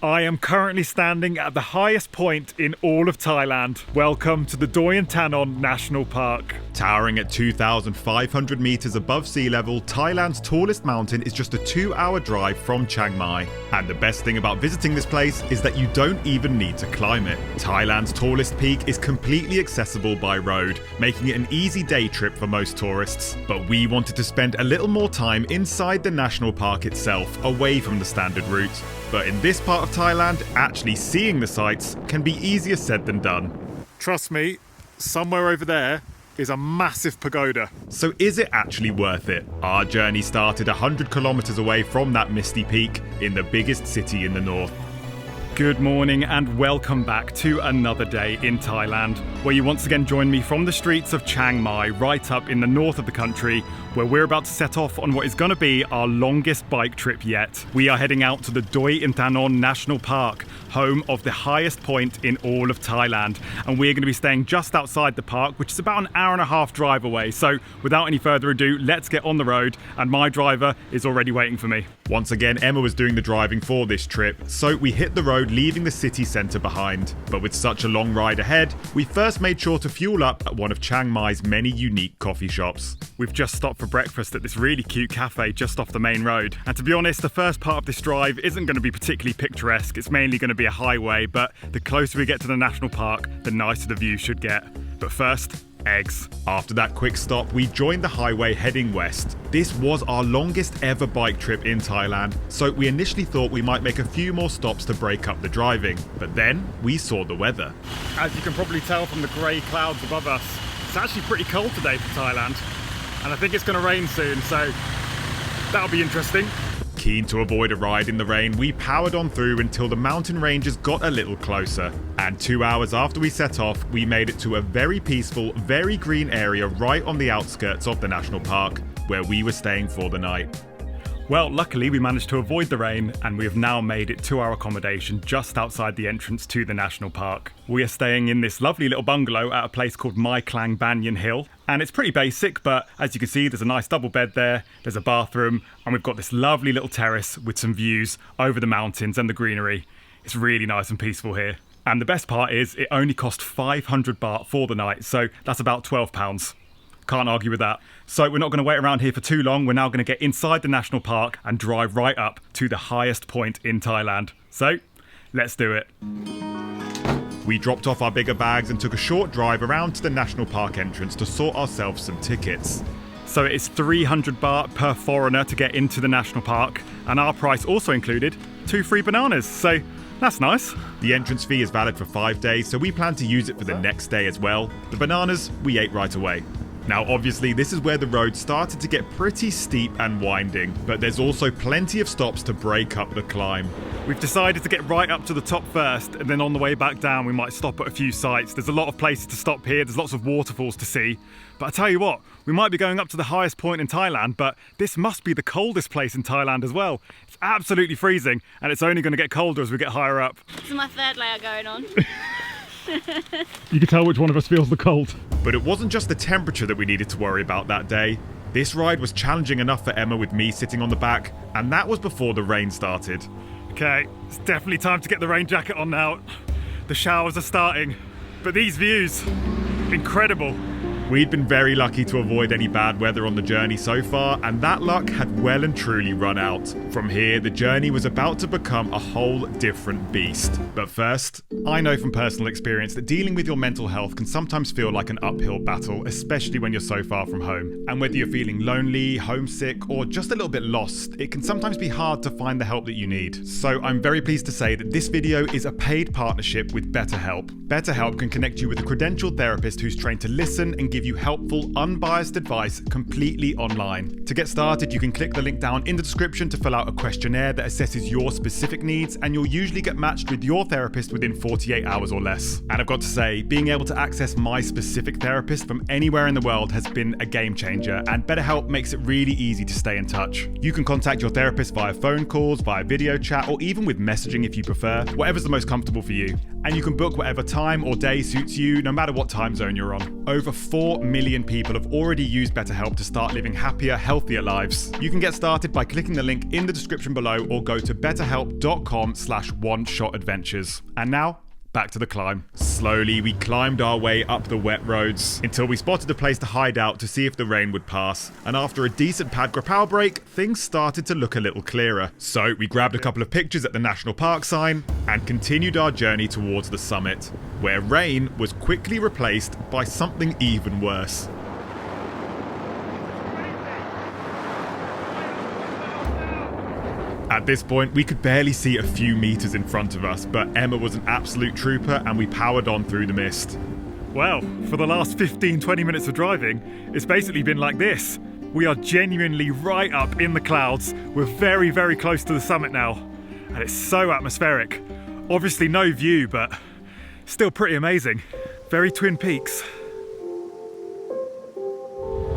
I am currently standing at the highest point in all of Thailand. Welcome to the Doi Inthanon National Park. Towering at 2,500 metres above sea level, Thailand's tallest mountain is just a 2-hour drive from Chiang Mai. And the best thing about visiting this place is that you don't even need to climb it. Thailand's tallest peak is completely accessible by road, making it an easy day trip for most tourists. But we wanted to spend a little more time inside the national park itself, away from the standard route. But in this part of Thailand, actually seeing the sights can be easier said than done. Trust me, somewhere over there is a massive pagoda. So is it actually worth it? Our journey started 100 kilometers away from that misty peak in the biggest city in the north. Good morning and welcome back to another day in Thailand, where you once again join me from the streets of Chiang Mai, right up in the north of the country, where we're about to set off on what is going to be our longest bike trip yet. We are heading out to the Doi Inthanon National Park, home of the highest point in all of Thailand, and we're going to be staying just outside the park, which is about an hour and a half drive away. So without any further ado, let's get on the road, and my driver is already waiting for me. Once again, Emma was doing the driving for this trip, so we hit the road leaving the city centre behind. But with such a long ride ahead, we first made sure to fuel up at one of Chiang Mai's many unique coffee shops. We've just stopped for breakfast at this really cute cafe just off the main road. And to be honest, the first part of this drive isn't going to be particularly picturesque. It's mainly going to be a highway, but the closer we get to the national park, the nicer the view should get. But first, eggs. After that quick stop, we joined the highway heading west. This was our longest ever bike trip in Thailand, so we initially thought we might make a few more stops to break up the driving. But then we saw the weather. As you can probably tell from the grey clouds above us, it's actually pretty cold today for Thailand. And I think it's going to rain soon, so that'll be interesting. Keen to avoid a ride in the rain, we powered on through until the mountain ranges got a little closer. And 2 hours after we set off, we made it to a very peaceful, very green area right on the outskirts of the national park, where we were staying for the night. Well, luckily we managed to avoid the rain, and we have now made it to our accommodation just outside the entrance to the national park. We are staying in this lovely little bungalow at a place called Mai Klang Banyan Hill, and it's pretty basic, but as you can see, there's a nice double bed there, there's a bathroom, and we've got this lovely little terrace with some views over the mountains and the greenery. It's really nice and peaceful here. And the best part is it only cost 500 baht for the night, so that's about £12. Can't argue with that. So we're not going to wait around here for too long. We're now going to get inside the national park and drive right up to the highest point in Thailand. So let's do it. We dropped off our bigger bags and took a short drive around to the national park entrance to sort ourselves some tickets. So it is 300 baht per foreigner to get into the national park, and our price also included 2 free bananas. So that's nice. The entrance fee is valid for 5 days, so we plan to use it for the next day as well. The bananas we ate right away. Now obviously this is where the road started to get pretty steep and winding, but there's also plenty of stops to break up the climb. We've decided to get right up to the top first, and then on the way back down we might stop at a few sites. There's a lot of places to stop here, there's lots of waterfalls to see. But I tell you what, we might be going up to the highest point in Thailand, but this must be the coldest place in Thailand as well. It's absolutely freezing, and it's only going to get colder as we get higher up. This is my third layer going on. You can tell which one of us feels the cold. But it wasn't just the temperature that we needed to worry about that day. This ride was challenging enough for Emma with me sitting on the back, and that was before the rain started. Okay, it's definitely time to get the rain jacket on now. The showers are starting, but these views, incredible. We'd been very lucky to avoid any bad weather on the journey so far, and that luck had well and truly run out. From here, the journey was about to become a whole different beast. But first, I know from personal experience that dealing with your mental health can sometimes feel like an uphill battle, especially when you're so far from home. And whether you're feeling lonely, homesick, or just a little bit lost, it can sometimes be hard to find the help that you need. So I'm very pleased to say that this video is a paid partnership with BetterHelp. BetterHelp can connect you with a credentialed therapist who's trained to listen and give you helpful, unbiased advice completely online. To get started, you can click the link down in the description to fill out a questionnaire that assesses your specific needs, and you'll usually get matched with your therapist within 48 hours or less. And I've got to say, being able to access my specific therapist from anywhere in the world has been a game changer, and BetterHelp makes it really easy to stay in touch. You can contact your therapist via phone calls, via video chat, or even with messaging if you prefer, whatever's the most comfortable for you. And you can book whatever time or day suits you, no matter what time zone you're on. Over 4 4 million people have already used BetterHelp to start living happier, healthier lives. You can get started by clicking the link in the description below or go to betterhelp.com/one-shot-adventures. And now, back to the climb. Slowly, we climbed our way up the wet roads until we spotted a place to hide out to see if the rain would pass. And after a decent pad grapau break, things started to look a little clearer. So we grabbed a couple of pictures at the National Park sign and continued our journey towards the summit, where rain was quickly replaced by something even worse. At this point, we could barely see a few meters in front of us, but Emma was an absolute trooper and we powered on through the mist. Well, for the last 15-20 minutes of driving, it's basically been like this. We are genuinely right up in the clouds. We're very, very close to the summit now, and it's so atmospheric. Obviously no view, but still pretty amazing. Very Twin Peaks.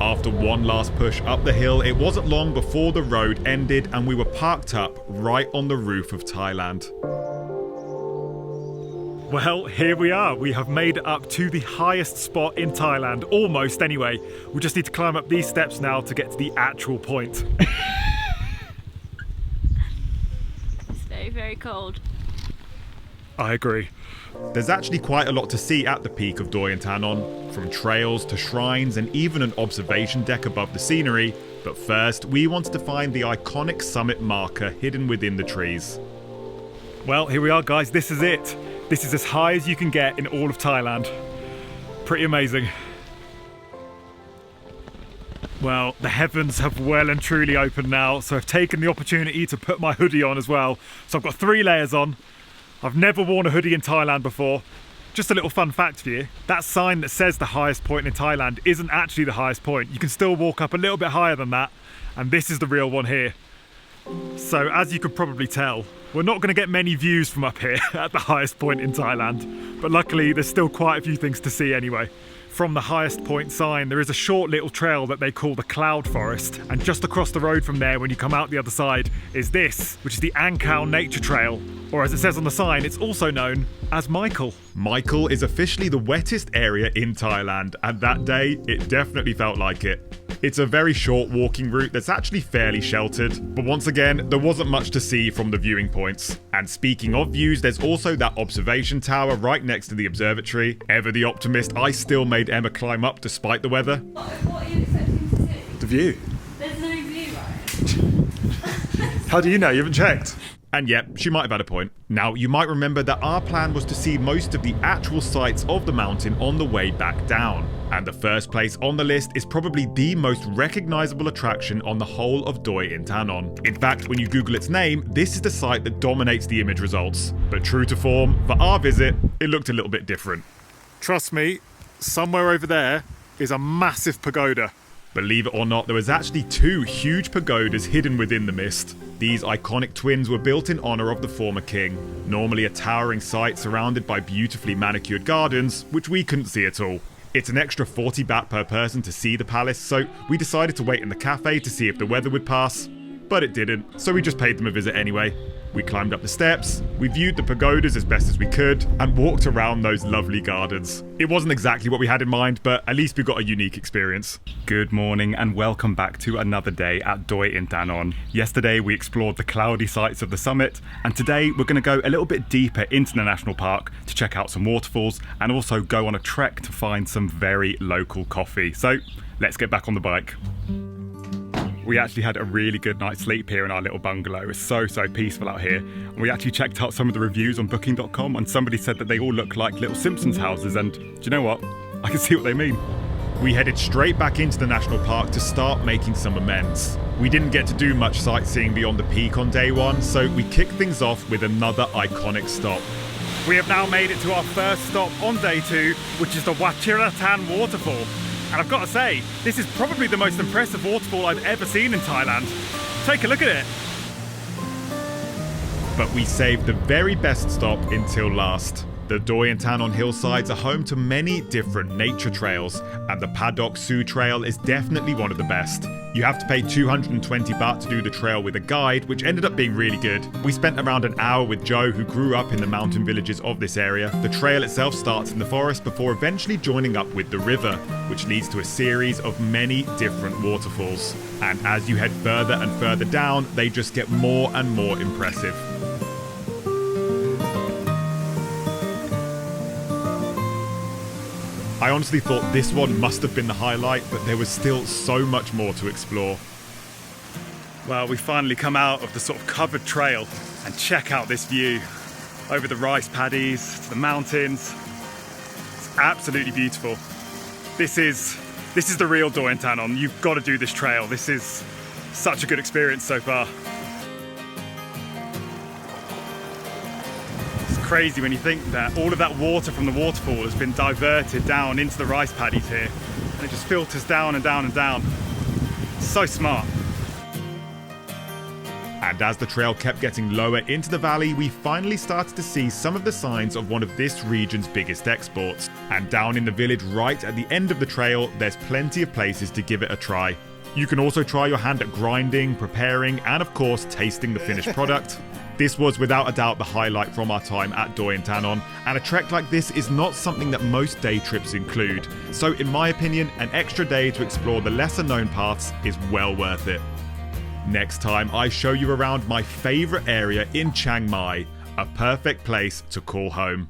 After one last push up the hill, it wasn't long before the road ended and we were parked up right on the roof of Thailand. Well, here we are. We have made it up to the highest spot in Thailand, almost anyway. We just need to climb up these steps now to get to the actual point. It's very, very cold. I agree. There's actually quite a lot to see at the peak of Doi Inthanon, from trails to shrines and even an observation deck above the scenery, but first we wanted to find the iconic summit marker hidden within the trees. Well, here we are, guys. This is it. This is as high as you can get in all of Thailand. Pretty amazing. Well, the heavens have well and truly opened now, so I've taken the opportunity to put my hoodie on as well. So I've got 3 layers on. I've never worn a hoodie in Thailand before. Just a little fun fact for you. That sign that says the highest point in Thailand isn't actually the highest point. You can still walk up a little bit higher than that, and this is the real one here. So as you could probably tell, we're not going to get many views from up here at the highest point in Thailand, but luckily there's still quite a few things to see anyway. From the highest point sign, there is a short little trail that they call the Cloud Forest, and just across the road from there when you come out the other side is this, which is the Angkau Nature Trail, or as it says on the sign, it's also known as Michael. Michael is officially the wettest area in Thailand, and that day it definitely felt like it. It's a very short walking route that's actually fairly sheltered, but once again, there wasn't much to see from the viewing points. And speaking of views, there's also that observation tower right next to the observatory. Ever the optimist, I still made Emma climb up despite the weather. What are you expecting to see? The view. There's no view, right? How do you know? You haven't checked. And yep, she might have had a point. Now, you might remember that our plan was to see most of the actual sights of the mountain on the way back down. And the first place on the list is probably the most recognisable attraction on the whole of Doi Inthanon. In fact, when you Google its name, this is the site that dominates the image results. But true to form, for our visit, it looked a little bit different. Trust me, somewhere over there is a massive pagoda. Believe it or not, there was actually 2 huge pagodas hidden within the mist. These iconic twins were built in honour of the former king, normally a towering site surrounded by beautifully manicured gardens, which we couldn't see at all. It's an extra 40 baht per person to see the palace, so we decided to wait in the cafe to see if the weather would pass, but it didn't, so we just paid them a visit anyway. We climbed up the steps, we viewed the pagodas as best as we could, and walked around those lovely gardens. It wasn't exactly what we had in mind, but at least we got a unique experience. Good morning and welcome back to another day at Doi Inthanon. Yesterday we explored the cloudy sights of the summit, and today we're going to go a little bit deeper into the national park to check out some waterfalls and also go on a trek to find some very local coffee. So let's get back on the bike. We actually had a really good night's sleep here in our little bungalow. It's so peaceful out here. And we actually checked out some of the reviews on booking.com and somebody said that they all look like little Simpsons houses, and do you know what? I can see what they mean. We headed straight back into the national park to start making some amends. We didn't get to do much sightseeing beyond the peak on day 1, so we kicked things off with another iconic stop. We have now made it to our first stop on day 2, which is the Wachirathan Waterfall. And I've got to say, this is probably the most impressive waterfall I've ever seen in Thailand. Take a look at it. But we saved the very best stop until last. The Doi Inthanon hillsides are home to many different nature trails, and the Padok Siew trail is definitely one of the best. You have to pay 220 baht to do the trail with a guide, which ended up being really good. We spent around an hour with Joe, who grew up in the mountain villages of this area. The trail itself starts in the forest before eventually joining up with the river, which leads to a series of many different waterfalls. And as you head further and further down, they just get more and more impressive. I honestly thought this one must have been the highlight, but there was still so much more to explore. Well, we finally come out of the sort of covered trail and check out this view over the rice paddies to the mountains. It's absolutely beautiful. This is the real Doi Inthanon. You've got to do this trail. This is such a good experience so far. Crazy when you think that all of that water from the waterfall has been diverted down into the rice paddies here, and it just filters down and down and down. So smart. And as the trail kept getting lower into the valley, we finally started to see some of the signs of one of this region's biggest exports. And down in the village right at the end of the trail, there's plenty of places to give it a try. You can also try your hand at grinding, preparing, and of course tasting the finished product. This was without a doubt the highlight from our time at Doi Inthanon, and a trek like this is not something that most day trips include. So in my opinion, an extra day to explore the lesser known paths is well worth it. Next time I show you around my favourite area in Chiang Mai, a perfect place to call home.